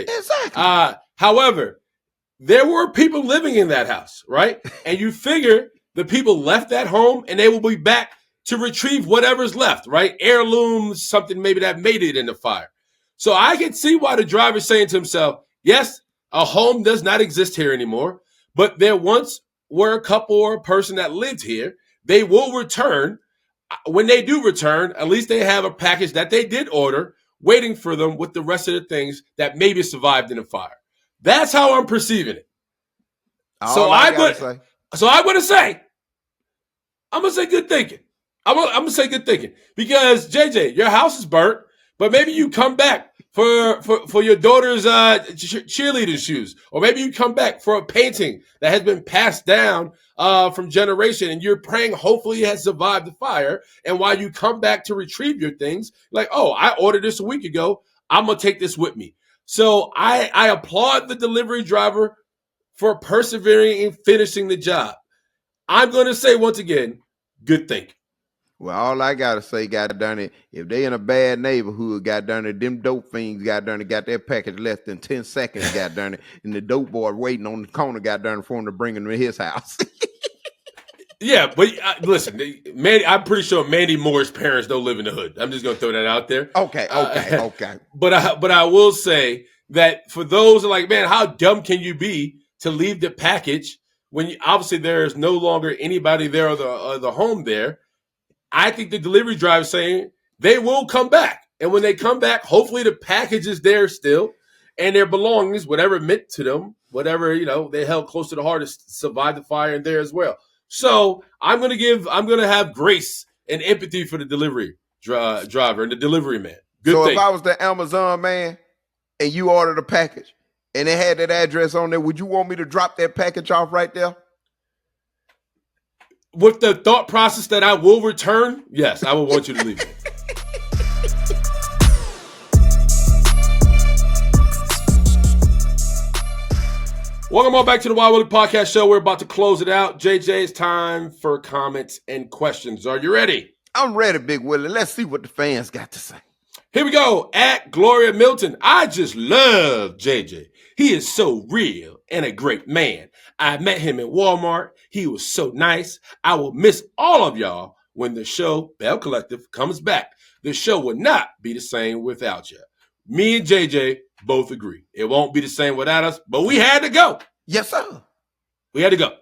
Exactly. However, there were people living in that house, right? And you figure the people left that home, and they will be back to retrieve whatever's left, right? Heirlooms, something maybe that made it in the fire. So I can see why the driver's saying to himself, yes, a home does not exist here anymore, but there once were a couple or a person that lived here. They will return. When they do return, at least they have a package that they did order waiting for them with the rest of the things that maybe survived in the fire. That's how I'm perceiving it. So I'm going to say good thinking. I'm going to say good thinking because JJ, your house is burnt, but maybe you come back for your daughter's cheerleading shoes, or maybe you come back for a painting that has been passed down from generation, and you're praying hopefully it has survived the fire. And while you come back to retrieve your things, like, oh, I ordered this a week ago, I'm gonna take this with me. So I applaud the delivery driver for persevering and finishing the job. I'm gonna say once again, good thinking. Well, all I gotta say, goddamn it, if they in a bad neighborhood, goddamn it, them dope fiends, goddamn it, got their package less than 10 seconds, goddamn it, and the dope boy waiting on the corner, goddamn it, for him to bring him to his house. Yeah, but listen, I'm pretty sure Mandy Moore's parents don't live in the hood. I'm just gonna throw that out there. Okay. But I will say that for those who are like, man, how dumb can you be to leave the package when obviously there is no longer anybody there or the home there? I think the delivery driver is saying they will come back. And when they come back, hopefully the package is there still and their belongings, whatever meant to them, whatever, they held close to the heart to survive the fire and there as well. So I'm going to have grace and empathy for the delivery driver and the delivery man. Good thing. If I was the Amazon man and you ordered a package and it had that address on there, would you want me to drop that package off right there? With the thought process that I will return, yes, I will want you to leave it. Welcome on back to the Wild Willie Podcast Show. We're about to close it out. JJ, it's time for comments and questions. Are you ready? I'm ready, Big Willie. Let's see what the fans got to say. Here we go. At Gloria Milton. I just love JJ. He is so real and a great man. I met him in Walmart. He was so nice. I will miss all of y'all when the show, Bell Collective, comes back. The show will not be the same without you. Me and JJ both agree. It won't be the same without us, but we had to go. Yes, sir. We had to go.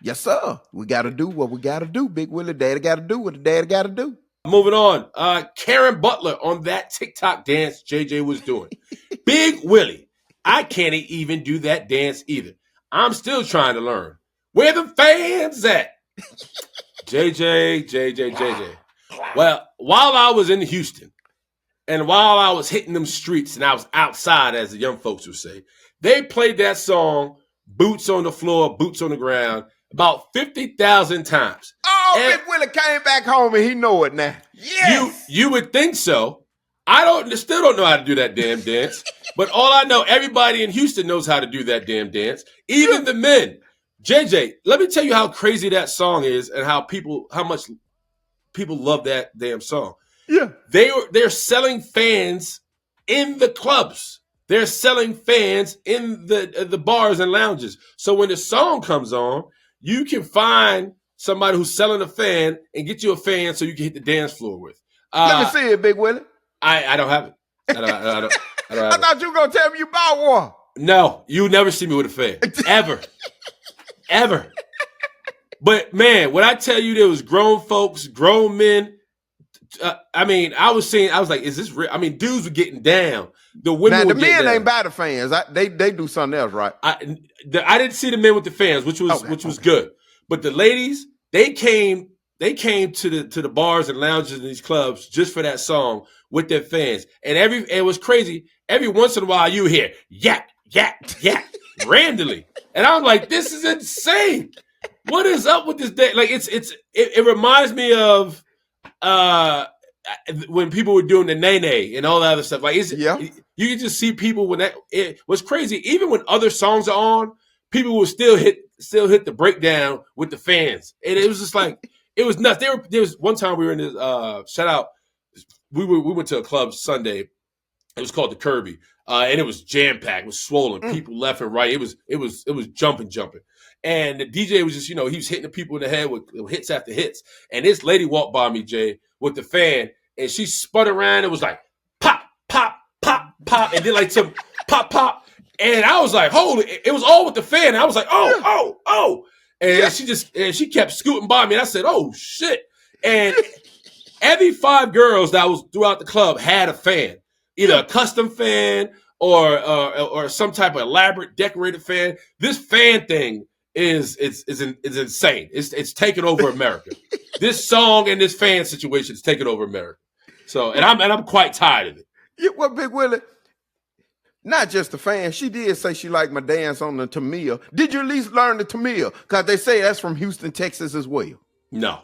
Yes, sir. We got to do what we got to do, Big Willie. Daddy got to do what the daddy got to do. Moving on. Karen Butler on that TikTok dance JJ was doing. Big Willie, I can't even do that dance either. I'm still trying to learn. Where the fans at? JJ. Well, while I was in Houston and while I was hitting them streets and I was outside, as the young folks would say, they played that song, Boots on the Floor, Boots on the Ground, about 50,000 times. Oh, Big Willie came back home and he know it now. Yes. You would think so. I still don't know how to do that damn dance. But all I know, everybody in Houston knows how to do that damn dance. Even the men. JJ, let me tell you how crazy that song is and how much people love that damn song. Yeah. They're selling fans in the clubs. They're selling fans in the bars and lounges. So when the song comes on, you can find somebody who's selling a fan and get you a fan so you can hit the dance floor with. Let me see it, Big Willie. I don't have it. I don't have I thought you were going to tell me you bought one. No, you would never see me with a fan. Ever. But, man, when I tell you there was grown folks, grown men, I was like, is this real? I mean, dudes were getting down. The women now, the men ain't by the fans. They do something else, right? I didn't see the men with the fans, which was good. But the ladies, they came to the bars and lounges in these clubs just for that song with their fans. And it was crazy. Every once in a while you hear yak, yak, yak. randomly, and I was like, "This is insane! What is up with this day?" Like it reminds me of when people were doing the nay and all that other stuff. Like you can just see people when that it was crazy. Even when other songs are on, people will still hit the breakdown with the fans, and it was just like it was nuts. There was one time we were in this shout out. We went to a club Sunday. It was called the Kirby, and it was jam packed. It was swollen. People left and right. It was jumping. And the DJ was just, he was hitting the people in the head with hits after hits. And this lady walked by me, Jay, with the fan, and she spun around. It was like pop, pop, pop, pop, and then like some pop, pop. And I was like, holy! It was all with the fan. And I was like, oh. And she kept scooting by me. And I said, oh shit! And every 5 girls that was throughout the club had a fan, either a custom fan or some type of elaborate decorated fan. This fan thing is insane. It's taken over America. This song and this fan situation is taking over America. So and I'm quite tired of it. Yeah, well, Big Willie, not just the fan. She did say she liked my dance on the Tamia. Did you at least learn the Tamia? Because they say that's from Houston, Texas as well. No.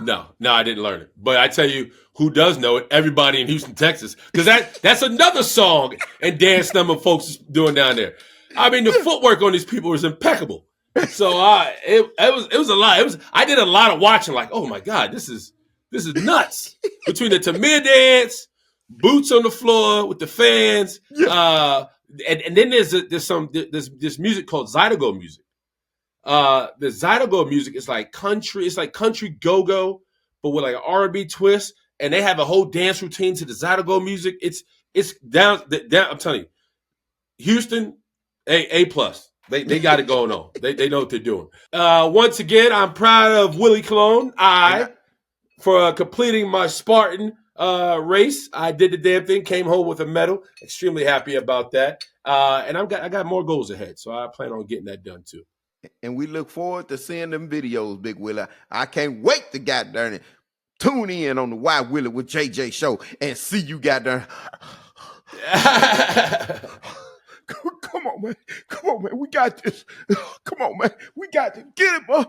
No, I didn't learn it. But I tell you who does know it, everybody in Houston, Texas. Because that's another song and dance number folks is doing down there. I mean, the footwork on these people is impeccable. So it was a lot. I did a lot of watching, like, oh my God, this is nuts. Between the Tamir dance, boots on the floor with the fans, and then there's this music called Zydeco music. The Zydeco music is like country. It's like country go-go, but with like an R&B twist. And they have a whole dance routine to the Zydeco music. It's down. I'm telling you, Houston, A plus. They got it going on. They know what they're doing. Once again, I'm proud of Willie Cologne. For completing my Spartan race. I did the damn thing. Came home with a medal. Extremely happy about that. And I got more goals ahead, so I plan on getting that done too. And we look forward to seeing them videos, Big Willie. I can't wait to goddamn it. Tune in on the Why Willie with JJ show and see you goddamn. Come on, man. We got this. Come on, man. We got to get it, bro.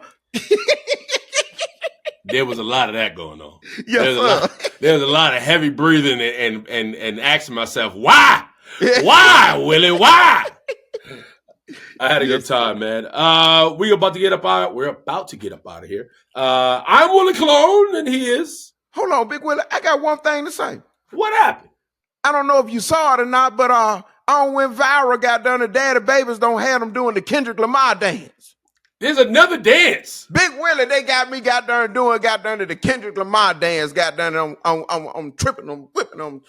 There was a lot of that going on. Yes, there was a lot of heavy breathing and asking myself, why? Why, Willie? Why? I had a good time, man. We're about to get up out of here. I'm Willie Cologne, and he is. Hold on, Big Willie. I got one thing to say. What happened? I don't know if you saw it or not, but I went viral. Got done. The Daddy Babies don't have them doing the Kendrick Lamar dance. There's another dance. Big Willie, they got me got done to the Kendrick Lamar dance. Got done. I'm tripping them, whipping them.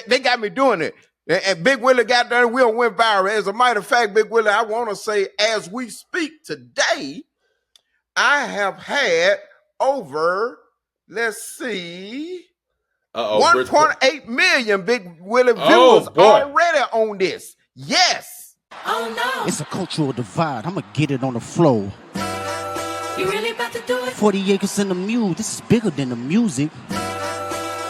They got me doing it. And Big Willie got done, we went viral. As a matter of fact, Big Willie, I want to say, as we speak today, I have had over, let's see, 1.8 million Big Willie viewers already on this. Yes. Oh, no. It's a cultural divide. I'm going to get it on the floor. You really about to do it? 40 acres in the mule. This is bigger than the music.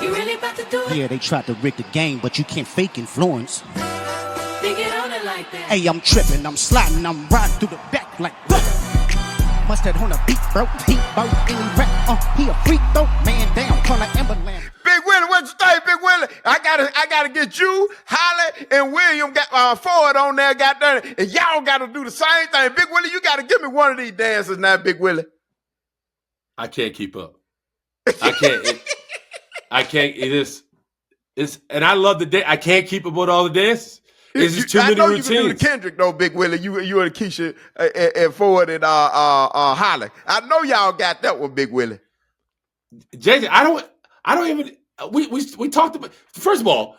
You really about to do it? Yeah, they tried to rig the game, but you can't fake influence. They get on it like that. Hey, I'm tripping, I'm sliding, I'm riding through the back like must have on a beat, bro. He bout any rap. He a freak though, man down, call an ambulance. Big Willie, what you think, Big Willie? I gotta get you, Holly, and William got forward on there, got done, and y'all gotta do the same thing. Big Willie, you gotta give me one of these dances now, Big Willie. I can't keep up. I can't. I can't. It's and I love the day. I can't keep up with all the dances. It's just too many routines. You can do the Kendrick though, Big Willie. You and Keisha and Ford and Holly. I know y'all got that one, Big Willie. JJ, I don't even. We talked about. First of all,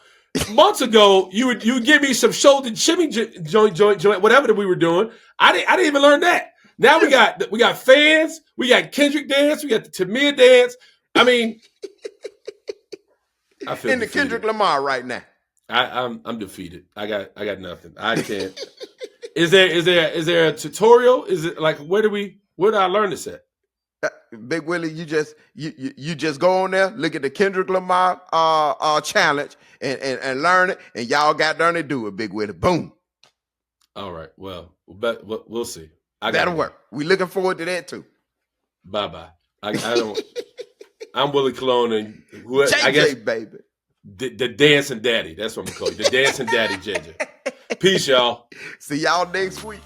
months ago you would give me some shoulder shimmy joint whatever that we were doing. I didn't even learn that. Now we got fans. We got Kendrick dance. We got the Tamir dance. I mean. I feel in the defeated. Kendrick Lamar right now. I'm defeated. I got nothing. I can't. Is there a tutorial? Is it like where do I learn this at? Big Willie, you just go on there, look at the Kendrick Lamar challenge and learn it, and y'all got done to do it, Big Willie. Boom. All right. Well, we'll see. That'll work. We looking forward to that too. Bye-bye. I don't. I'm Willie Colon, and who JJ, I guess baby. the dancing daddy. That's what I'm gonna call you. The dancing daddy, JJ. Peace, y'all. See y'all next week.